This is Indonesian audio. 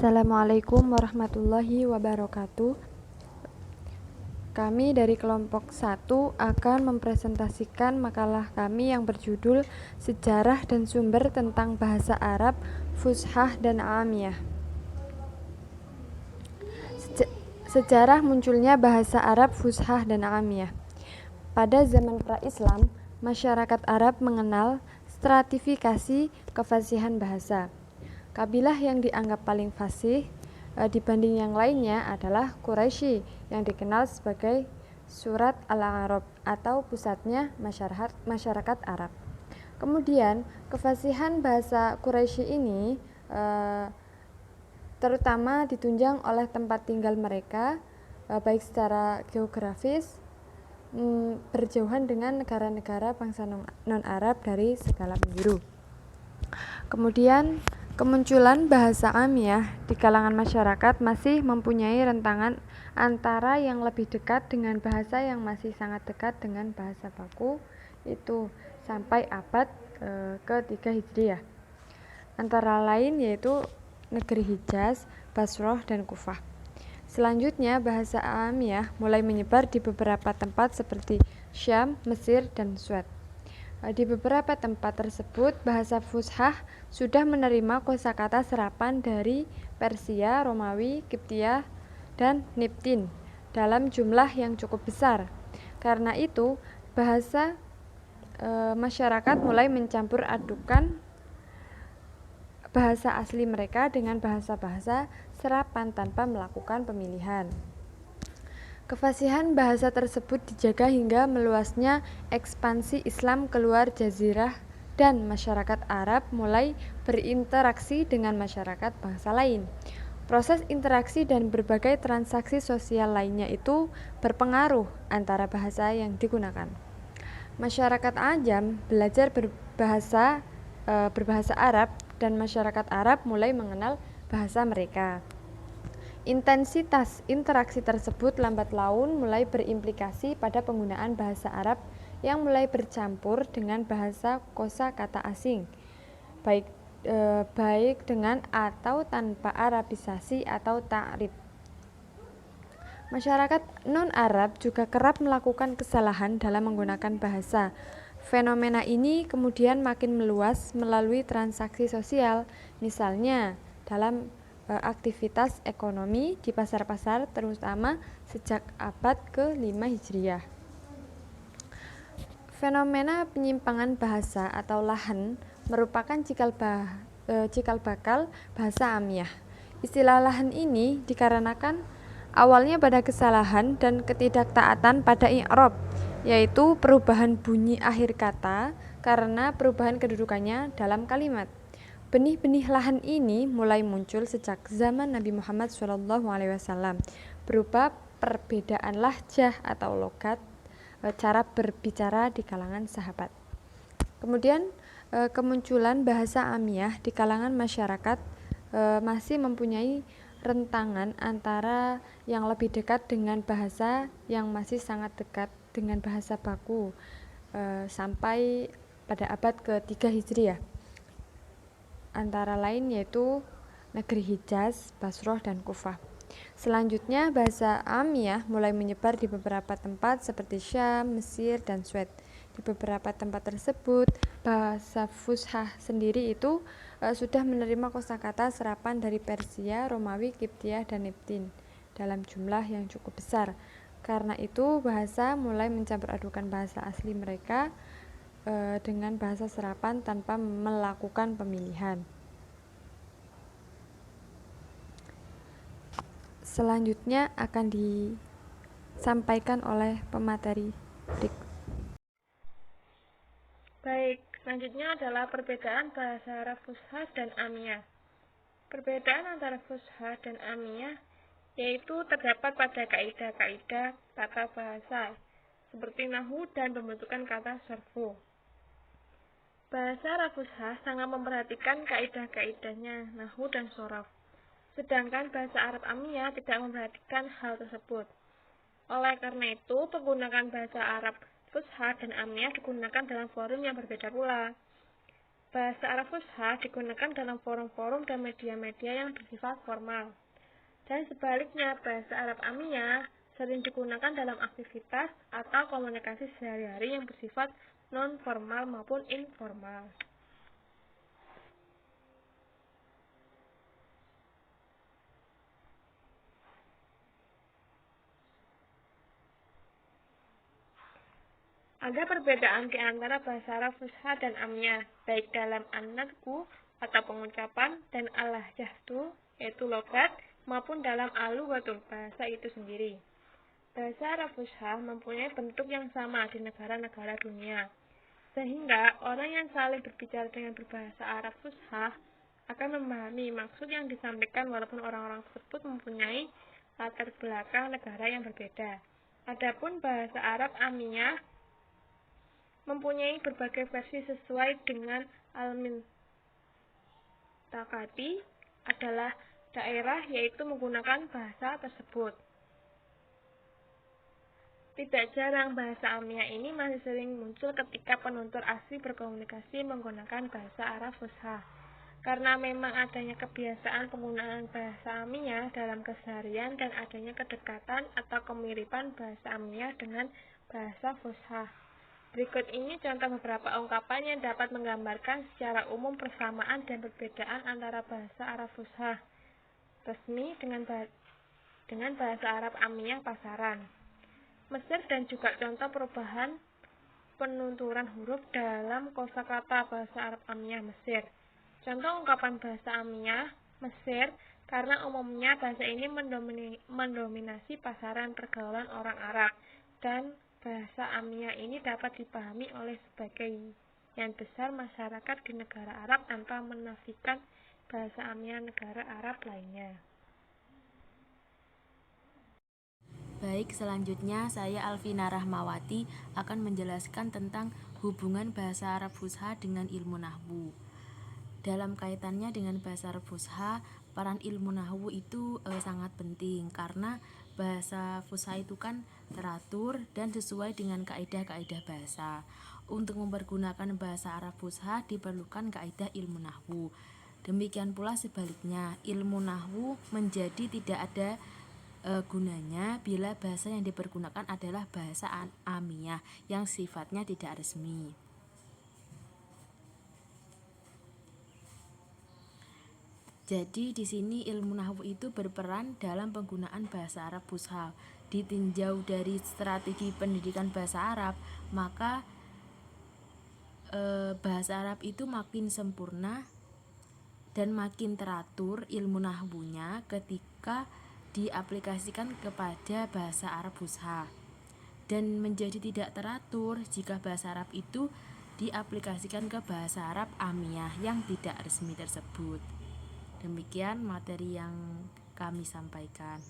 Assalamualaikum warahmatullahi wabarakatuh. Kami dari kelompok 1 akan mempresentasikan makalah kami yang berjudul Sejarah dan Sumber tentang Bahasa Arab, Fushah dan Amiyah. Sejarah munculnya bahasa Arab, Fushah dan Amiyah. Pada zaman pra-Islam, masyarakat Arab mengenal stratifikasi kefasihan bahasa. Kabilah yang dianggap paling fasih dibanding yang lainnya adalah Quraisy yang dikenal sebagai Surat Al-Arab atau pusatnya masyarakat Arab. Kemudian kefasihan bahasa Quraisy ini terutama ditunjang oleh tempat tinggal mereka, baik secara geografis, berjauhan dengan negara-negara bangsa non-Arab dari segala penjuru. Kemudian kemunculan bahasa Amiyah di kalangan masyarakat masih mempunyai rentangan antara yang lebih dekat dengan bahasa yang masih sangat dekat dengan bahasa baku, itu sampai abad ke-3 Hijriah. Antara lain yaitu negeri Hijaz, Basrah, dan Kufah. Selanjutnya bahasa Amiyah mulai menyebar di beberapa tempat seperti Syam, Mesir, dan Suez. Di beberapa tempat tersebut, bahasa Fushah sudah menerima kosakata serapan dari Persia, Romawi, Kiptiah, dan Niptin dalam jumlah yang cukup besar. Karena itu, bahasa masyarakat mulai mencampur adukan bahasa asli mereka dengan bahasa-bahasa serapan tanpa melakukan pemilihan. Kefasihan bahasa tersebut dijaga hingga meluasnya ekspansi Islam keluar jazirah dan masyarakat Arab mulai berinteraksi dengan masyarakat bangsa lain. Proses interaksi dan berbagai transaksi sosial lainnya itu berpengaruh antara bahasa yang digunakan. Masyarakat Ajam belajar berbahasa Arab dan masyarakat Arab mulai mengenal bahasa mereka. Intensitas interaksi tersebut lambat laun mulai berimplikasi pada penggunaan bahasa Arab yang mulai bercampur dengan bahasa kosakata asing, baik dengan atau tanpa Arabisasi atau ta'rib. Masyarakat non-Arab juga kerap melakukan kesalahan dalam menggunakan bahasa. Fenomena ini kemudian makin meluas melalui transaksi sosial, misalnya dalam aktivitas ekonomi di pasar-pasar, terutama sejak abad ke-5 Hijriah. Fenomena penyimpangan bahasa atau lahan merupakan cikal bakal bahasa Amiyah. Istilah lahan ini dikarenakan awalnya pada kesalahan dan ketidaktaatan pada i'rab, yaitu perubahan bunyi akhir kata karena perubahan kedudukannya dalam kalimat. Benih-benih lahan ini mulai muncul sejak zaman Nabi Muhammad SAW berupa perbedaan lahjah atau logat, cara berbicara di kalangan sahabat. Kemudian kemunculan bahasa Amiyah di kalangan masyarakat masih mempunyai rentangan antara yang lebih dekat dengan bahasa yang masih sangat dekat dengan bahasa baku sampai pada abad ke-3 Hijriah. Antara lain yaitu negeri Hijaz, Basrah, dan Kufah. Selanjutnya bahasa Amiyah mulai menyebar di beberapa tempat seperti Syam, Mesir, dan Suez. Di beberapa tempat tersebut, bahasa Fushah sendiri itu sudah menerima kosakata serapan dari Persia, Romawi, Kiptiah, dan Niptin dalam jumlah yang cukup besar. Karena itu, bahasa mulai mencampur adukan bahasa asli mereka dengan bahasa serapan tanpa melakukan pemilihan. Selanjutnya akan disampaikan oleh pemateri berikut. Baik, selanjutnya adalah perbedaan bahasa Arab Fushah dan Amiyah. Perbedaan antara Fushah dan Amiyah yaitu terdapat pada kaidah-kaidah tata bahasa seperti nahwu dan pembentukan kata sarfu. Bahasa Arab Fushah sangat memperhatikan kaidah-kaidahnya nahwu dan shoraf, sedangkan bahasa Arab Amiyah tidak memperhatikan hal tersebut. Oleh karena itu, penggunaan bahasa Arab Fushah dan Amiyah digunakan dalam forum yang berbeda pula. Bahasa Arab Fusha digunakan dalam forum-forum dan media-media yang bersifat formal. Dan sebaliknya, bahasa Arab Amiyah sering digunakan dalam aktivitas atau komunikasi sehari-hari yang bersifat non-formal maupun informal. Ada perbedaan di antara bahasa Arab Fusha dan Amiyah, baik dalam an-nutqu atau pengucapan dan al-lahjatu yaitu logat maupun dalam al-lughatul bahasa itu sendiri. Bahasa Arab Fusha mempunyai bentuk yang sama di negara-negara dunia, sehingga orang yang saling berbicara dengan berbahasa Arab Fusha akan memahami maksud yang disampaikan walaupun orang-orang tersebut mempunyai latar belakang negara yang berbeda. Adapun bahasa Arab Amiyah mempunyai berbagai versi sesuai dengan al-mintakati adalah daerah yaitu menggunakan bahasa tersebut. Tidak jarang bahasa Amiyah ini masih sering muncul ketika penutur asli berkomunikasi menggunakan bahasa Arab Fusha. Karena memang adanya kebiasaan penggunaan bahasa Amiyah dalam keseharian dan adanya kedekatan atau kemiripan bahasa Amiyah dengan bahasa Fusha. Berikut ini contoh beberapa ungkapan yang dapat menggambarkan secara umum persamaan dan perbedaan antara bahasa Arab Fusha resmi dengan bahasa Arab Amiyah pasaran. Mesir dan juga contoh perubahan penuturan huruf dalam kosakata bahasa Arab Amiyah Mesir. Contoh ungkapan bahasa Amiyah Mesir karena umumnya bahasa ini mendominasi pasaran pergaulan orang Arab dan bahasa Amiyah ini dapat dipahami oleh sebagian besar masyarakat di negara Arab tanpa menafikan bahasa Amiyah negara Arab lainnya. Baik, selanjutnya saya Alvina Rahmawati akan menjelaskan tentang hubungan bahasa Arab Fusha dengan ilmu nahwu. Dalam kaitannya dengan bahasa Arab Fusha, peran ilmu nahwu itu sangat penting karena bahasa Fusha itu kan teratur dan sesuai dengan kaidah-kaidah bahasa. Untuk mempergunakan bahasa Arab Fusha diperlukan kaidah ilmu nahwu. Demikian pula sebaliknya, ilmu nahwu menjadi tidak ada gunanya bila bahasa yang dipergunakan adalah bahasa amiyah yang sifatnya tidak resmi. Jadi di sini ilmu nahwu itu berperan dalam penggunaan bahasa Arab Fusha. Ditinjau dari strategi pendidikan bahasa Arab, maka bahasa Arab itu makin sempurna dan makin teratur ilmu nahwunya ketika diaplikasikan kepada bahasa Arab Fusha, dan menjadi tidak teratur jika bahasa Arab itu diaplikasikan ke bahasa Arab Amiyah yang tidak resmi tersebut. Demikian materi yang kami sampaikan.